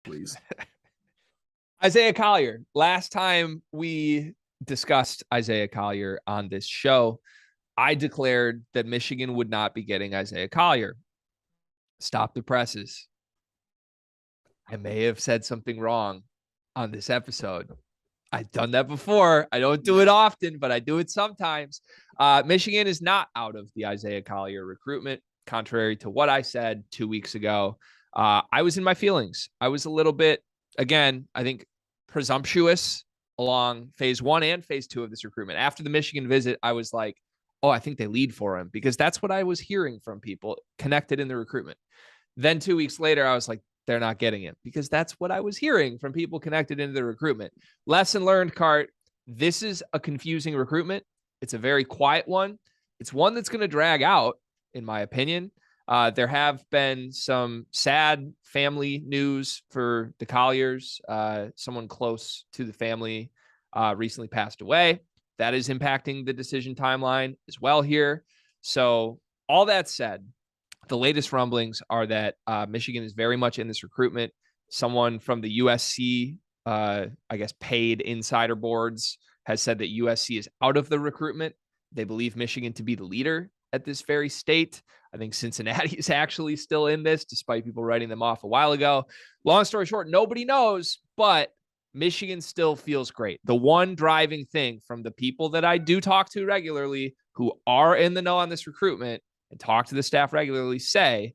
please. Isaiah Collier. Last time we discussed Isaiah Collier on this show, I declared that Michigan would not be getting Isaiah Collier. Stop the presses. I may have said something wrong on this episode. I've done that before. I don't do it often, but I do it sometimes. Michigan is not out of the Isaiah Collier recruitment, contrary to what I said 2 weeks ago. I was in my feelings. I was a little bit, again, I think presumptuous along phase 1 and phase 2 of this recruitment. After the Michigan visit, I was like, oh, I think they lead for him, because that's what I was hearing from people connected in the recruitment. Then 2 weeks later, I was like, they're not getting him, because that's what I was hearing from people connected into the recruitment. Lesson learned, Cart. This is a confusing recruitment. It's a very quiet one. It's one that's going to drag out, in my opinion. There have been some sad family news for the Colliers. Someone close to the family recently passed away. That is impacting the decision timeline as well here. So all that said, the latest rumblings are that Michigan is very much in this recruitment. Someone from the USC, I guess, paid insider boards has said that USC is out of the recruitment. They believe Michigan to be the leader at this very state. I think Cincinnati is actually still in this, despite people writing them off a while ago. Long story short, nobody knows, but Michigan still feels great. The one driving thing from the people that I do talk to regularly who are in the know on this recruitment and talk to the staff regularly say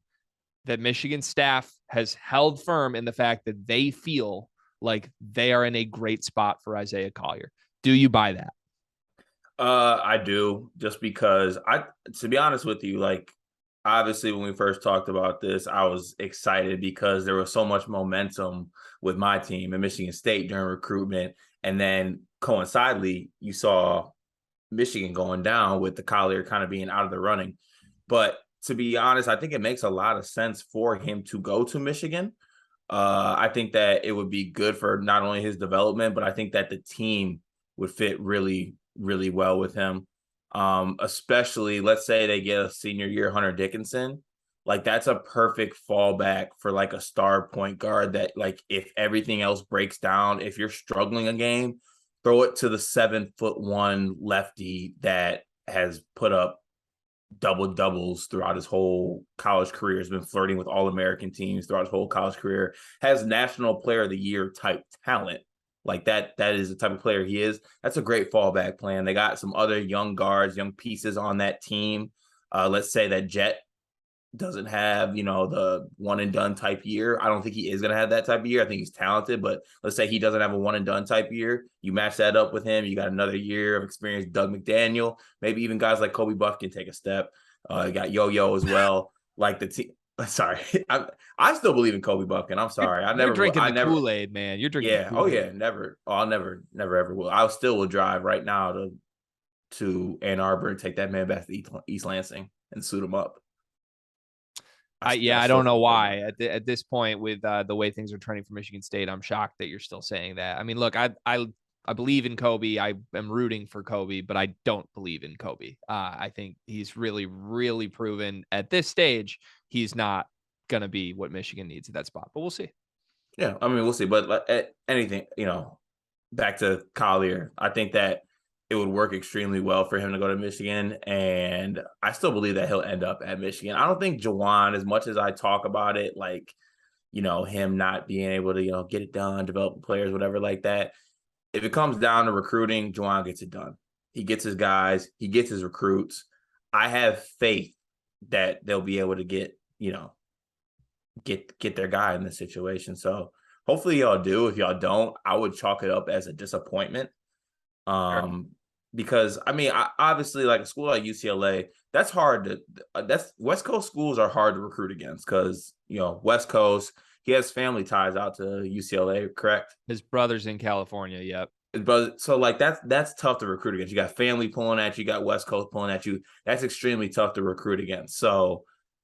that Michigan staff has held firm in the fact that they feel like they are in a great spot for Isaiah Collier. Do you buy that? I do, just because to be honest with you, like, obviously when we first talked about this, I was excited because there was so much momentum with my team at Michigan State during recruitment. And then coincidentally, you saw Michigan going down with the Collier kind of being out of the running. But to be honest, I think it makes a lot of sense for him to go to Michigan. I think that it would be good for not only his development, but I think that the team would fit really, really well with him. Especially, let's say they get a senior year Hunter Dickinson. Like, that's a perfect fallback for like a star point guard that, like, if everything else breaks down, if you're struggling a game, throw it to the 7'1" lefty that has put up double doubles throughout his whole college career, has been flirting with All-American teams throughout his whole college career, has National Player of the Year type talent. Like, that is the type of player he is. That's a great fallback plan. They got some other young guards, young pieces on that team. Let's say that Jet doesn't have, the one and done type year. I don't think he is going to have that type of year. I think he's talented, but let's say he doesn't have a one and done type year. You match that up with him. You got another year of experience. Doug McDaniel, maybe even guys like Kobe Buff can take a step. You got Yo-Yo as well. Like the team. Sorry, I still believe in Kobe Buffkin. I'm sorry, You're drinking the Kool-Aid, man. You're drinking. Yeah. Oh yeah. Never. Oh, I'll never ever will. I still will drive right now to Ann Arbor and take that man back to East Lansing and suit him up. I don't know why at this point with the way things are trending for Michigan State. I'm shocked that you're still saying that. I mean, look, I believe in Kobe. I am rooting for Kobe, but I don't believe in Kobe. I think he's really, really proven at this stage he's not going to be what Michigan needs at that spot, but we'll see. Yeah, I mean, we'll see. But anything, back to Collier, I think that it would work extremely well for him to go to Michigan, and I still believe that he'll end up at Michigan. I don't think Juwan, as much as I talk about it, like, him not being able to, get it done, develop players, whatever like that. If it comes down to recruiting, Juwan gets it done. He gets his guys, he gets his recruits. I have faith that they'll be able to get their guy in this situation. So hopefully y'all do. If y'all don't, I would chalk it up as a disappointment. Sure. Because I mean, obviously, like a school like UCLA, that's hard that's West Coast schools are hard to recruit against because, West Coast, he has family ties out to UCLA, correct? His brother's in California. Yep. But so like that's tough to recruit against. You got family pulling at you, you got West Coast pulling at you. That's extremely tough to recruit against. So,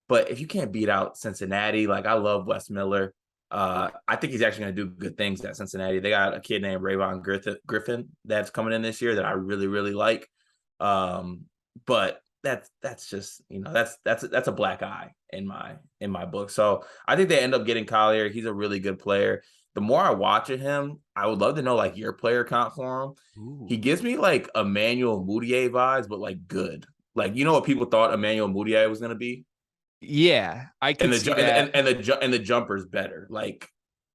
but if you can't beat out Cincinnati, like, I love Wes Miller. I think he's actually going to do good things at Cincinnati. They got a kid named Rayvon Griffin that's coming in this year that I really, really like. But that's just, that's a black eye in my book. So I think they end up getting Collier. He's a really good player. The more I watch of him, I would love to know like your player comp for him. He Ooh. gives me like Emmanuel Mudiay vibes, but like good. Like, you know what people thought Emmanuel Mudiay was gonna be? Yeah, I And could see that. the jumper's better. Like,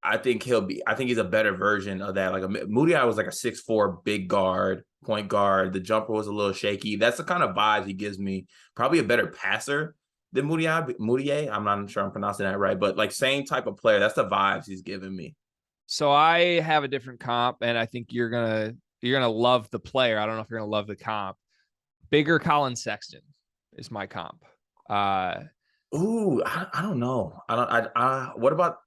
I think he's a better version of that. Like Moody, I was like a 6'4" big guard, point guard. The jumper was a little shaky. That's the kind of vibes he gives me. Probably a better passer than Moutier. I'm not sure I'm pronouncing that right, but like same type of player. That's the vibes he's giving me. So I have a different comp, and I think you're gonna love the player. I don't know if you're gonna love the comp. Bigger Colin Sexton is my comp. Uh, Ooh, I don't know. I don't. What about?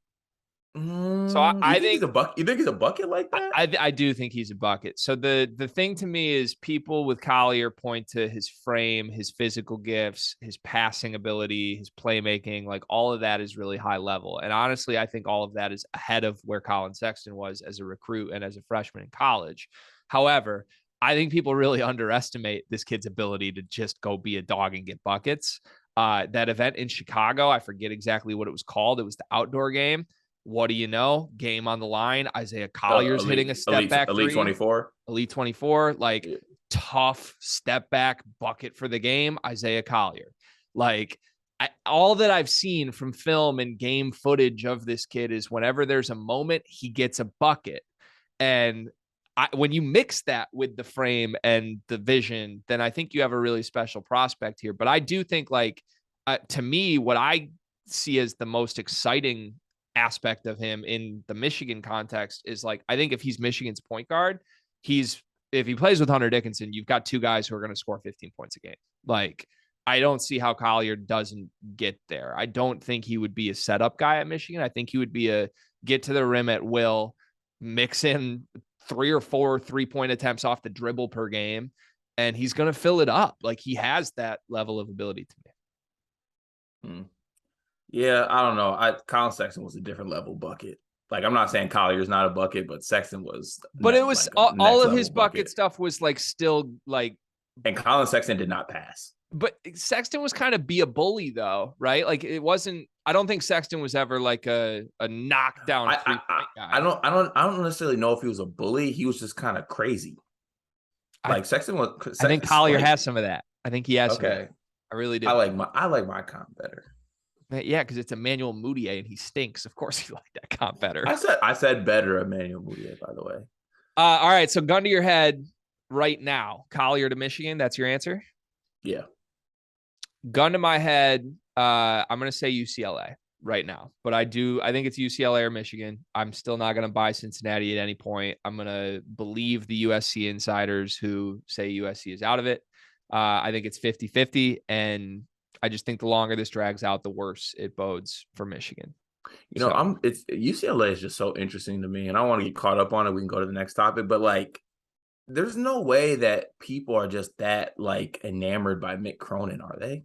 so I, You I think think he's a buck? You think he's a bucket like that? I do think he's a bucket. So the thing to me is people with Collier point to his frame, his physical gifts, his passing ability, his playmaking, like all of that is really high level. And honestly, I think all of that is ahead of where Colin Sexton was as a recruit and as a freshman in college. However, I think people really underestimate this kid's ability to just go be a dog and get buckets. That event in Chicago, I forget exactly what it was called. It was the outdoor game. What do you know? Game on the line. Isaiah Collier's hitting a step back Elite three. 24. Elite 24. Like Yeah. tough step back bucket for the game. Isaiah Collier. Like all that I've seen from film and game footage of this kid is whenever there's a moment, he gets a bucket. And when you mix that with the frame and the vision, then I think you have a really special prospect here. But I do think, like, to me, what I see as the most exciting aspect of him in the Michigan context is like, I think if he's Michigan's point guard, if he plays with Hunter Dickinson, you've got two guys who are going to score 15 points a game. Like, I don't see how Collier doesn't get there. I don't think he would be a setup guy at Michigan. I think he would be a get to the rim at will, mix in 3 or 4 3-point attempts off the dribble per game, and he's going to fill it up. Like, he has that level of ability to me. Yeah, I don't know. Colin Sexton was a different level bucket. Like, I'm not saying Collier's not a bucket, but Sexton was But it was like a all next of his level bucket bucket. stuff was like still like, And Colin Sexton did not pass. but Sexton was kind of be a bully though, right? Like it wasn't. I don't think Sexton was ever like a knockdown three-point guy. I don't necessarily know if he was a bully. He was just kind of crazy. I Like Sexton was. I think Collier Like, has some of that. I think he has some of that. okay, I really do. I like my comp better. Yeah, because it's Emmanuel Mudiay and he stinks. Of course, you like that comp better. I said better Emmanuel Mudiay, by the way. All right, so gun to your head right now, Collier to Michigan. That's your answer. Yeah. Gun to my head, I'm going to say UCLA right now, but I think it's UCLA or Michigan. I'm still not going to buy Cincinnati at any point. I'm going to believe the USC insiders who say USC is out of it. I think it's 50-50, and I just think the longer this drags out, the worse it bodes for Michigan. It's UCLA is just so interesting to me, and I don't want to get caught up on it. We can go to the next topic, but like, there's no way that people are just that like enamored by Mick Cronin, are they?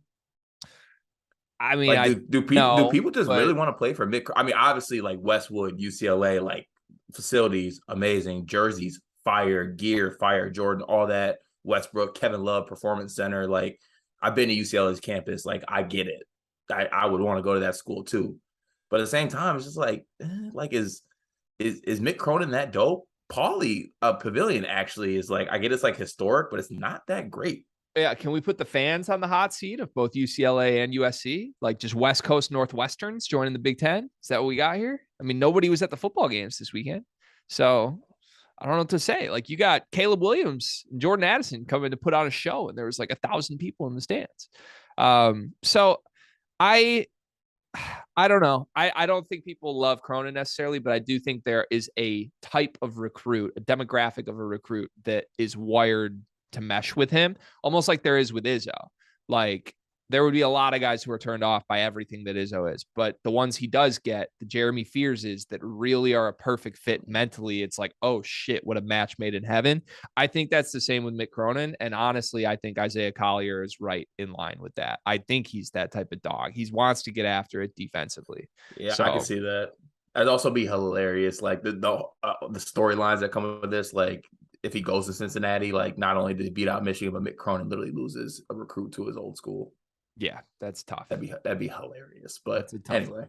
I mean, Like, do people just really want to play for Mick? I mean, obviously, like Westwood, UCLA, like facilities, amazing, jerseys, fire, gear, fire, Jordan, all that. Westbrook, Kevin Love, Performance Center. Like, I've been to UCLA's campus. Like, I get it. I would want to go to that school too. But at the same time, it's just like, is Mick Cronin that dope? Pauley Pavilion actually is like, I get it's like historic, but it's not that great. yeah, can we put the fans on the hot seat of both UCLA and USC? Like just West Coast Northwesterns joining the Big Ten? Is that what we got here? I mean, nobody was at the football games this weekend. So I don't know what to say. Like you got Caleb Williams and Jordan Addison coming to put on a show, and there was like 1,000 people in the stands. So I don't know. I don't think people love Cronin necessarily, but I do think there is a type of recruit, a demographic of a recruit that is wired to mesh with him, almost like there is with Izzo. Like there would be a lot of guys who are turned off by everything that Izzo is, but the ones he does get, the Jeremy Fears is that really are a perfect fit mentally. It's like, oh shit, what a match made in heaven. I think that's the same with Mick Cronin. And honestly, I think Isaiah Collier is right in line with that. I think he's that type of dog. He wants to get after it defensively. Yeah, So I can see that. That'd also be hilarious. Like the storylines that come with this, like if he goes to Cincinnati, like not only did he beat out Michigan, but Mick Cronin literally loses a recruit to his old school. Yeah, that's tough. That'd be hilarious. But That's a tough anyway,